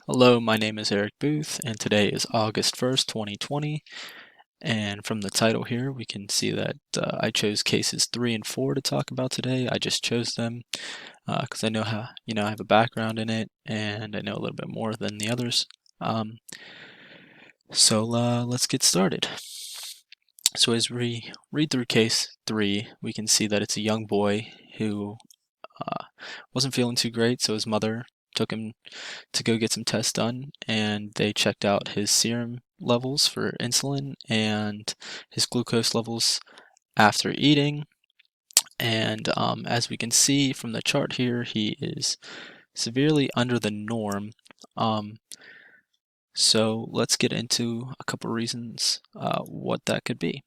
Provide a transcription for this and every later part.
Hello, my name is Eric Booth, and today is August 1st, 2020. And from the title here, we can see that I chose cases 3 and 4 to talk about today. I just chose them because I know how, I have a background in it, and I know a little bit more than the others. So let's get started. So as we read through case 3, we can see that it's a young boy who wasn't feeling too great, so his mother took him to go get some tests done, and they checked out his serum levels for insulin and his glucose levels after eating. And as we can see from the chart here, he is severely under the norm. Um, so let's get into a couple reasons what that could be.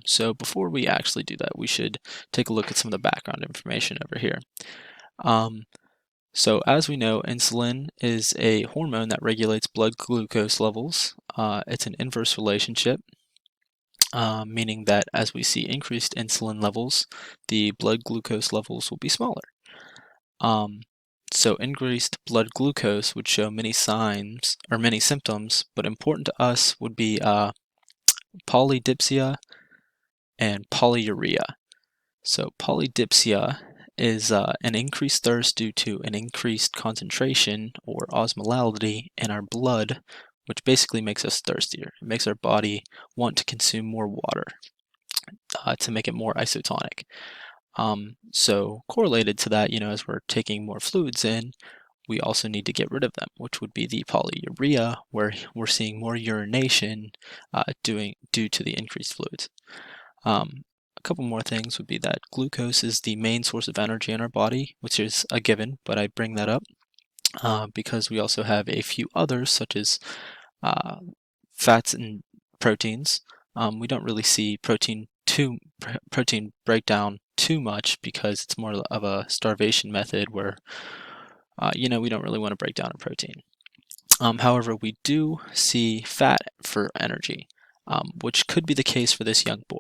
So before we actually do that, we should take a look at some of the background information over here. So as we know, insulin is a hormone that regulates blood glucose levels. It's an inverse relationship, meaning that as we see increased insulin levels, the blood glucose levels will be smaller. So increased blood glucose would show many signs or many symptoms, but important to us would be polydipsia and polyuria. So polydipsia is an increased thirst due to an increased concentration or osmolality in our blood, which basically makes us thirstier. It makes our body want to consume more water to make it more isotonic. So correlated to that, as we're taking more fluids in, we also need to get rid of them, which would be the polyuria, where we're seeing more urination due to the increased fluids. A couple more things would be that glucose is the main source of energy in our body, which is a given, but I bring that up because we also have a few others, such as fats and proteins. We don't really see protein breakdown too much because it's more of a starvation method where we don't really want to break down a protein. However, we do see fat for energy, which could be the case for this young boy.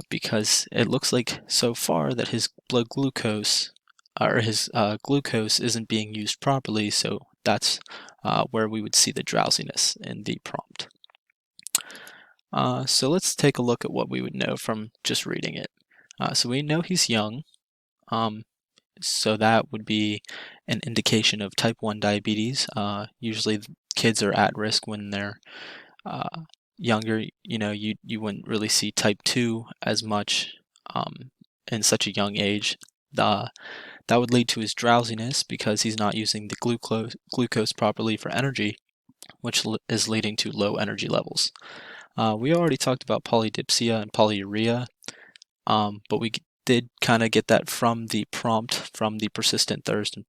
Because it looks like so far that his blood glucose or his glucose isn't being used properly, so that's where we would see the drowsiness in the prompt. So let's take a look at what we would know from just reading it. So we know he's young, so that would be an indication of type 1 diabetes. Usually kids are at risk when they're younger. You wouldn't really see type 2 as much in such a young age. That would lead to his drowsiness because he's not using the glucose properly for energy, which is leading to low energy levels. We already talked about polydipsia and polyuria, but we did kind of get that from the prompt, from the persistent thirst and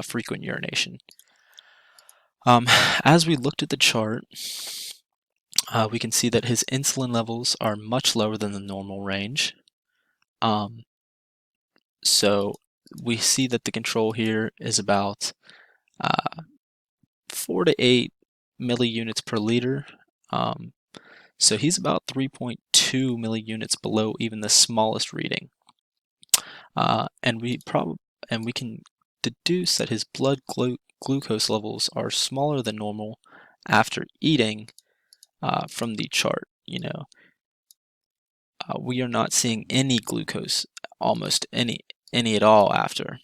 frequent urination. As we looked at the chart, we can see that his insulin levels are much lower than the normal range. So we see that the control here is about 4 to 8 milliunits per liter. So he's about 3.2 milliunits below even the smallest reading. And we can deduce that his blood glucose levels are smaller than normal after eating from the chart. We are not seeing any glucose, almost any at all after.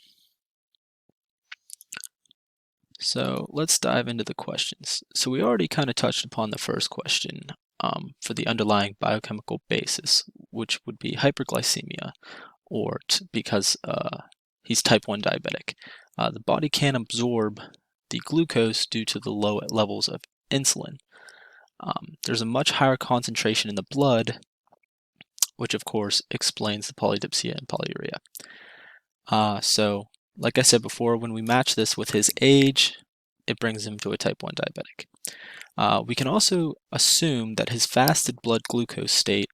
So let's dive into the questions. So we already kind of touched upon the first question for the underlying biochemical basis, which would be hyperglycemia, or because he's type 1 diabetic. The body can't absorb the glucose due to the low levels of insulin. There's a much higher concentration in the blood, which of course explains the polydipsia and polyuria. So, like I said before, when we match this with his age, it brings him to a type 1 diabetic. We can also assume that his fasted blood glucose state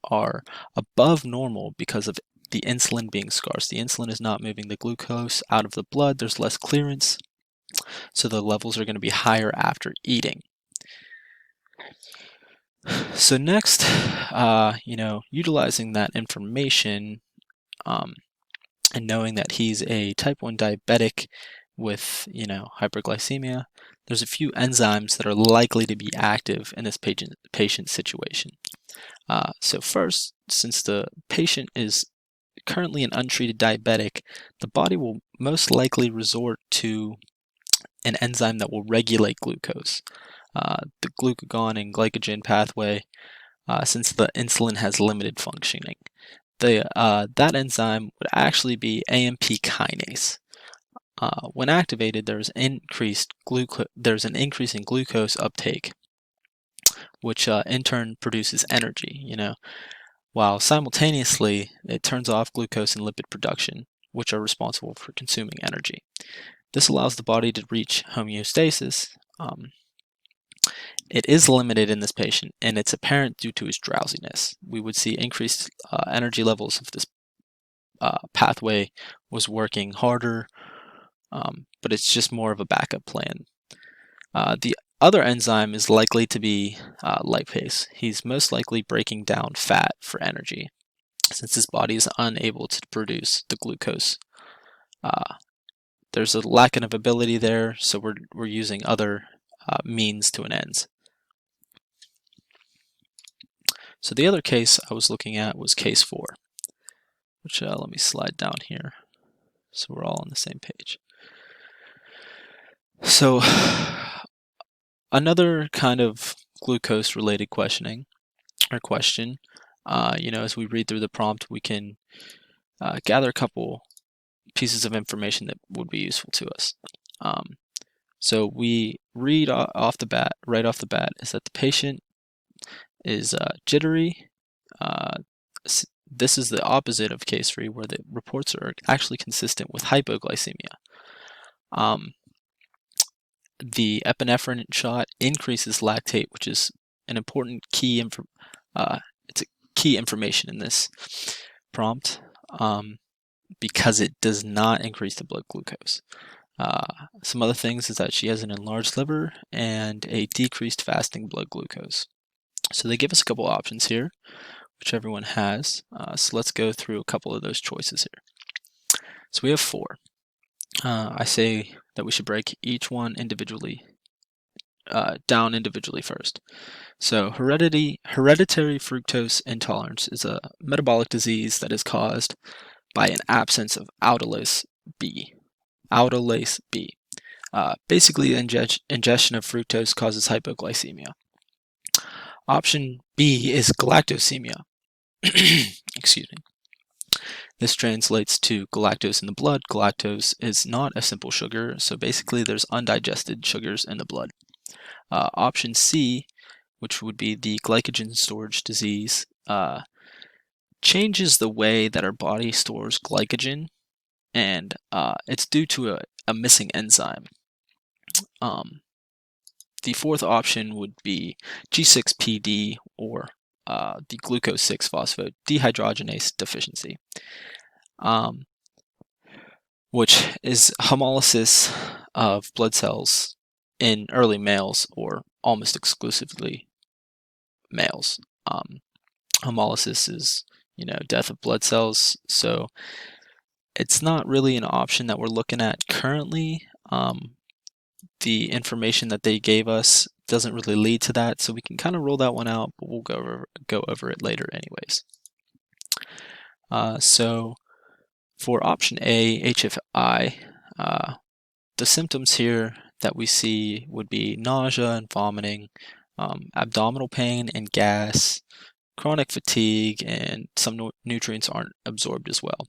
are above normal because of the insulin being scarce. The insulin is not moving the glucose out of the blood, there's less clearance, so the levels are going to be higher after eating. So next, utilizing that information and knowing that he's a type 1 diabetic with, hyperglycemia, there's a few enzymes that are likely to be active in this patient situation. So first, since the patient is currently an untreated diabetic, the body will most likely resort to an enzyme that will regulate glucose. The glucagon and glycogen pathway, since the insulin has limited functioning. That enzyme would actually be AMP kinase. When activated, there's an increase in glucose uptake, which in turn produces energy, while simultaneously it turns off glucose and lipid production, which are responsible for consuming energy. This allows the body to reach homeostasis. It is limited in this patient, and it's apparent due to his drowsiness. We would see increased energy levels if this pathway was working harder, but it's just more of a backup plan. The other enzyme is likely to be lipase. He's most likely breaking down fat for energy, since his body is unable to produce the glucose. There's a lack of ability there, so we're using other means to an ends. So the other case I was looking at was case 4, which let me slide down here so we're all on the same page. So another kind of glucose related question, as we read through the prompt, we can gather a couple pieces of information that would be useful to us. So we read right off the bat, is that the patient is jittery. This is the opposite of case 3, where the reports are actually consistent with hypoglycemia. The epinephrine shot increases lactate, which is an important key information in this prompt, because it does not increase the blood glucose. Some other things is that she has an enlarged liver and a decreased fasting blood glucose. So they give us a couple options here, which everyone has. So let's go through a couple of those choices here. So we have 4. I say that we should break each one down individually first. So hereditary fructose intolerance is a metabolic disease that is caused by an absence of aldolase B. Basically, ingestion of fructose causes hypoglycemia. Option B is galactosemia. Excuse me. This translates to galactose in the blood. Galactose is not a simple sugar, so basically there's undigested sugars in the blood. Option C, which would be the glycogen storage disease, changes the way that our body stores glycogen, and it's due to a missing enzyme. The fourth option would be G6PD, or the glucose 6-phosphate dehydrogenase deficiency, which is homolysis of blood cells in early males, or almost exclusively males. Homolysis is, death of blood cells, so it's not really an option that we're looking at currently. The information that they gave us doesn't really lead to that, so we can kind of rule that one out, but we'll go over it later anyways. So for option A, HFI, the symptoms here that we see would be nausea and vomiting, abdominal pain and gas, chronic fatigue, and some nutrients aren't absorbed as well.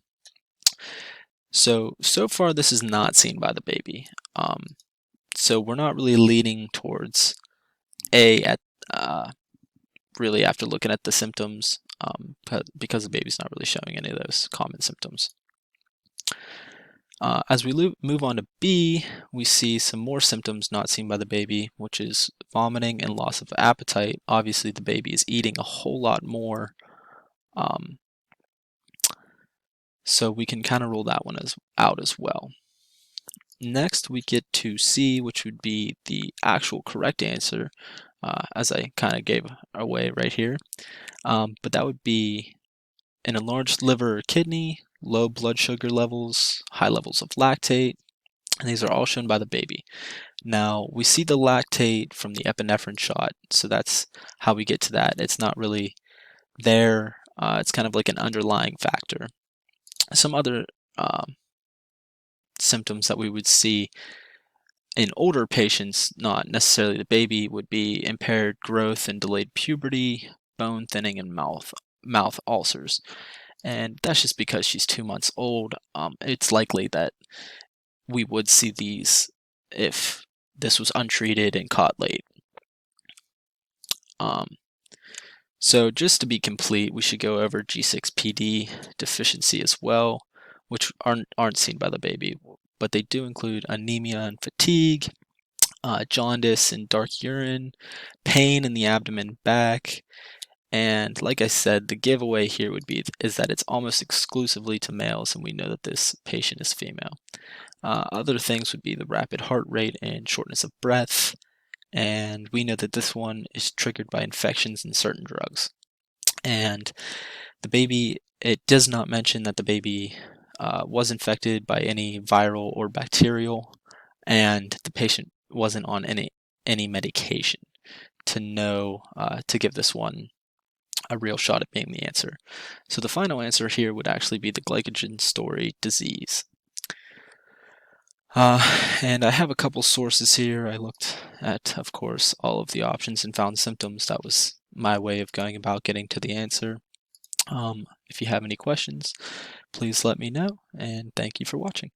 So far this is not seen by the baby. So we're not really leaning towards A really after looking at the symptoms, because the baby's not really showing any of those common symptoms. As we move on to B, we see some more symptoms not seen by the baby, which is vomiting and loss of appetite. Obviously, the baby is eating a whole lot more, so we can kind of rule that one out as well. Next, we get to C, which would be the actual correct answer, as I kind of gave away right here. But that would be an enlarged liver or kidney, low blood sugar levels, high levels of lactate, and these are all shown by the baby. Now, we see the lactate from the epinephrine shot, so that's how we get to that. It's not really there. It's kind of like an underlying factor. Some other symptoms that we would see in older patients, not necessarily the baby, would be impaired growth and delayed puberty, bone thinning, and mouth ulcers. And that's just because she's 2 months old. It's likely that we would see these if this was untreated and caught late. So just to be complete, we should go over G6PD deficiency as well, which aren't seen by the baby, but they do include anemia and fatigue, jaundice and dark urine, pain in the abdomen and back, and like I said, the giveaway here is that it's almost exclusively to males, and we know that this patient is female. Other things would be the rapid heart rate and shortness of breath, and we know that this one is triggered by infections in certain drugs. And the baby, it does not mention that the baby was infected by any viral or bacterial, and the patient wasn't on any medication to give this one a real shot at being the answer. So the final answer here would actually be the glycogen storage disease. And I have a couple sources here. I looked at, of course, all of the options and found symptoms. That was my way of going about getting to the answer. If you have any questions, please let me know, and thank you for watching.